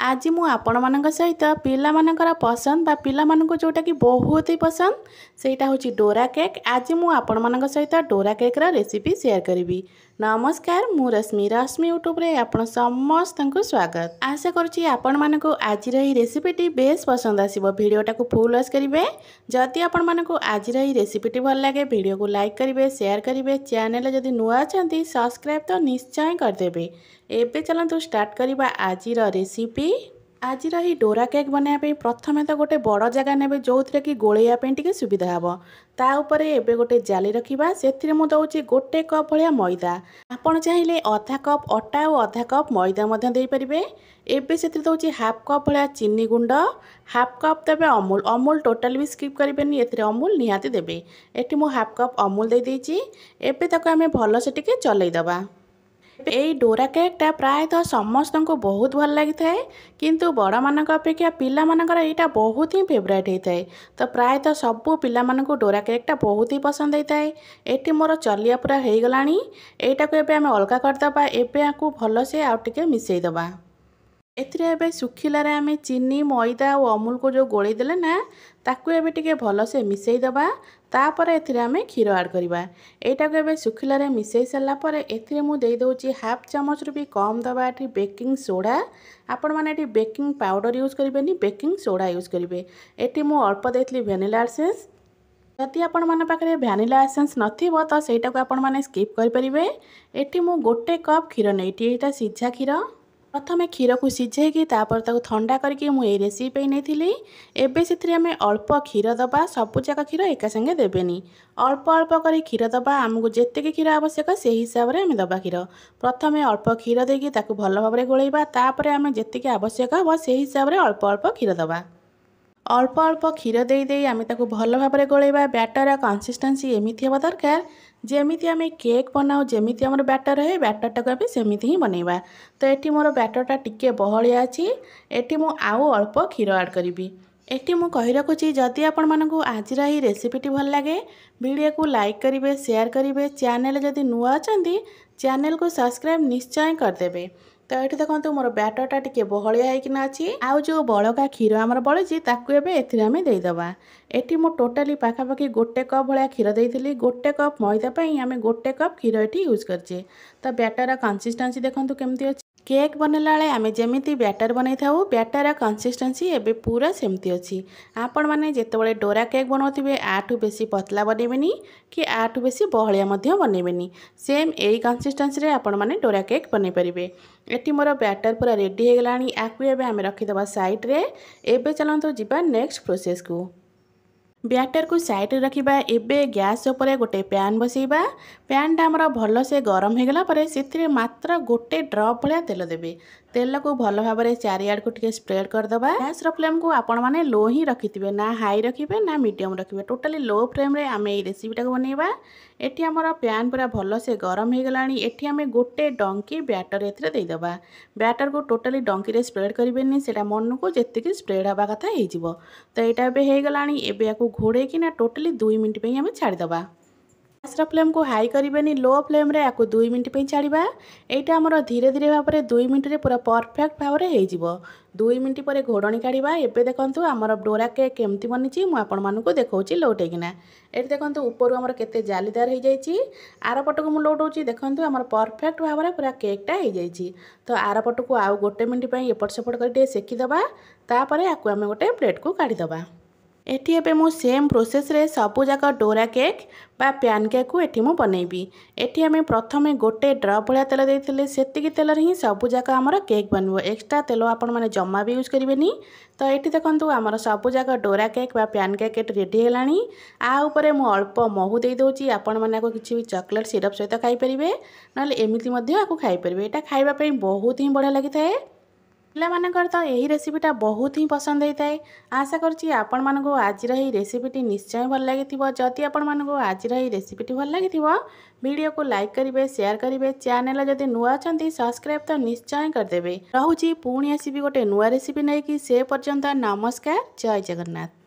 आज मु आपण मानक सहित पिला मानकर पसंद बा पिला मानक जोटा कि बहुत ही पसंद सेटा होची डोरा केक। आज मु आपण मानक सहित डोरा केक रा रेसिपी शेयर करी। नमस्कार, मु रश्मि रश्मि यूट्यूब रे आपण समस्त को स्वागत। आशा करुच्ची आपण मानक आज रही रेसिपीटी बेस पसंद आसीबो। वीडियोटा को फुल वॉच करिवे। जदि आपण मानक आज रही रेसिपीटी भल लागे वीडियो को लाइक करिवे, शेयर करिवे। चैनल जदि नुआ अछंती सब्सक्राइब तो निश्चय करदेबे। एबे चलंतु स्टार्ट करिबा आजिर रेसिपी। आज रही डोरा केक बनाया प्रथमे तो गोटे बड़ जगह ने जो थे कि गोलैया टी सुविधा हम ता उपरे एबे गोटे जाली रखिबा। सेथिरे मु दउची गोटे कप भलिया मैदा। आपण चाहिले आधा कप अटा और आधा कप मैदा मध्य देई परिबे। एबे सेथिरे दउची हाफ कप भलिया चीनी गुंड, हाफ कप देबे अमूल। अमूल टोटल भी स्किप करिबेनी, एथिरे अमूल निहाती देबे। एठी मु हाफ कप अमूल दे देइची। एबे ताको आमे भलो से टिके चलै दबा। यही डोरा केकटा प्रायतः समस्त को बहुत भल लगी थाए, किंतु बड़ मान अपेक्षा पिला मानकर यहाँ बहुत ही फेवरेट होता है। तो प्रायतः सबू पिला मानक डोरा केकटा बहुत ही पसंद होता है। ये मोर चलिया पूरा हो गला। यटा को एबे अलगा करदबा। एबे आपको भल से आउ टिके मिसईदबा। एथिरे एबे सुखिलारे आमे चीनी मैदा और अमूल को जो गोलई देले ना ताकू एबे टिके भल से मिसई दबा। तापर एथिरे आमे क्षीर ऐड करबा। एटा को एबे सुखिलारे मिसई सारला परे एथिरे मु देई दोची हाफ चमच रु भी कम दबा एठी बेकिंग सोडा। आपण माने एठी बेकिंग पाउडर यूज करिबेनी, बेकिंग सोडा यूज करिवे। एठी मु अल्प देइतली वैनिला एसेंस। जदि आपण माने पाखरे वैनिला एसेंस नथिबो तो सेटा को आपण माने स्किप करि परिबे। एठी मु गोटे कप क्षीर नेइटी, एटा सिझा क्षीर। प्रथमे क्षीर को सिझेकी तापर ताको ठंडा करके मु ए रेसिपी नहीं। एबे सेथिरे आमे अल्प क्षीर दबा। सबु जाक क्षीर एका संगे देबेनी, अल्प अल्प करी क्षीर दबा। आमको जेतिकी क्षीर आवश्यक से हिसाब रे आमे दबा क्षीर। प्रथमे अल्प क्षीर देकी ताको भल भाबरे गोलैबा। तापर आमे जेतिकी आवश्यक हो से हिसाब रे अल्प अल्प क्षीर दबा। अल्प अल्प क्षीर दे दे आमे ताको भल भाबरे गोलैबा। बैटर कंसिस्टेंसी एमिति हेबा दरकार जेमिति आमे केक बनाओ, जेमिति हमर बैटर है बैटरटा को आमे सेमिति ही बनैबा। तो एठी मोर बैटरटा टिके बहलिया अछि। एठी मु आउ अल्प क्षीर ऐड करिबी। एठी मु कहि रखुची जदि आपण मानकु आज रही रेसिपीटी भल लागे वीडियो को लाइक करिवे, शेयर करिवे। चैनल जदि नुआ अछंती चैनल को सब्सक्राइब निश्चय करदेबे। तो ये देखो मोर बैटरटा टिके बहलिया होइकिना अछि। आउ जो बड़का क्षीर आमर बळिछि ताकू एबे एथिरे आमे देई दबा। एठी मो टोटली पाखापाखि गोटे कप भलिया क्षीर देइथिली। गोटे कप मैदा पई आमे गोटे कप क्षीर एठी यूज करछे। तो बैटर कंसिस्टेंसी देखंतु केमती अछि। केक बनैला बेले आमे जेमिति बैटर बनई थाउ बैटर कंसिस्टेंसी एबे पूरा सेमती अछि। आपण माने जेतेबेले डोरा केक बनौथिबे आठु बेसी पतला बनेबेनी कि आठु बेसी बहलिया मध्य बनेबेनी। सेम एई कंसिस्टेंसी रे आपण माने डोरा केक बनै परिबे। एठी मोर बैटर पूरा रेडी हो गलानी। आकु एबे आमे रखिदबा साइड रे। एबे चलंतु जिबा नेक्स्ट प्रोसेस को। बैटर को साइड रे रखिबा। एबे गैस ऊपर गोटे पैन बसैबा। पैनटा हमर भल से गरम हो गला परे सेथिरे मात्र गोटे ड्रॉप भलिया तेल देबे। तेल को भल भाबरे चारियाड को टिके स्प्रेड कर दबा। गैस रो फ्लेम को आपण माने लो ही रखिथिबे, ना हाई रखिबे ना मीडियम रखिबे। टोटली लो फ्लेम रे आमे ए रेसिपीटा को बनैबा। एठी हमर पैन पूरा भल से गरम हो गलानी। एठी आमे गोटे डंकी बैटर एथिरे देई दबा। बैटर को टोटली डंकी रे स्प्रेड करिबेनी, सेटा मन को जेतिकी स्प्रेड हबा कथा हे जिवो। तो एटा बे हे गलानी। एबे याको घोड़े कि ना टोटली 2 मिनिट पे आमे छाड़ी दबा। गैस फ्लेम को हाई करिबेनी, लो फ्लेम रे याको 2 मिनिट पे छाड़ीबा। एटा हमर धीरे धीरे भाव रे 2 मिनिट रे पूरा परफेक्ट भाव रे हे जिवो। 2 मिनिट परे घोड़णी काढ़ीबा। एबे देखंतु हमर डोरा केक केमती बनिछि मु आपण मानकु देखौछि लौटेकिना। एठी देखंतु ऊपर हमर केते जालीदार हे जाइछि। आर पटको मु लौटौछि। देखंतु हमर परफेक्ट भाव रे पूरा केकटा हे जाइछि। तो आर पटको आउ गोटे मिनिट पे एपट सेपट कर दे सेकी दबा। तापरे याको आमे गोटे प्लेट को काढी दबा। एठी एबे मु सेम प्रोसेस रे सबु जाक डोरा केक बा पैन केक को एठी मु बनैबी। एठी आमे प्रथमे गोटे ड्रॉप भलिया तेल देइथिले, सेतिकी तेल रे ही सबु जाक हमर केक बनबो। एक्स्ट्रा तेल आपण माने जम्मा भी यूज करिवेनी। तो एठी देखंतु हमर सबु जाक डोरा केक बा पैन केक एठी रेडी हेलानी। आ ऊपर मु अल्प महू देई दोची। आपण माने को किछि भी चॉकलेट सिरप सहित खाइ परिबे, नले एमिति मध्ये आको खाइ परिबे। एटा खाइबा पई बहुत ही बढ़िया लागि थाए। पिला मानकर तो यही रेसिपीटा बहुत ही पसंद होता है। आशा करछि आपण मानको आज रही रेसिपीटी निश्चय भल लागिथिबो। जदि आपण मानको आज रही रेसिपीटी भल लागिथिबो वीडियो को लाइक करिवे, शेयर करिवे। चैनल जदि नुआ अछंती सब्सक्राइब तो निश्चय करदेबे। रहूची पुणी आसीबी गोटे नुआ रेसिपी नै कि से पर्यंत नमस्कार, जय जगन्नाथ।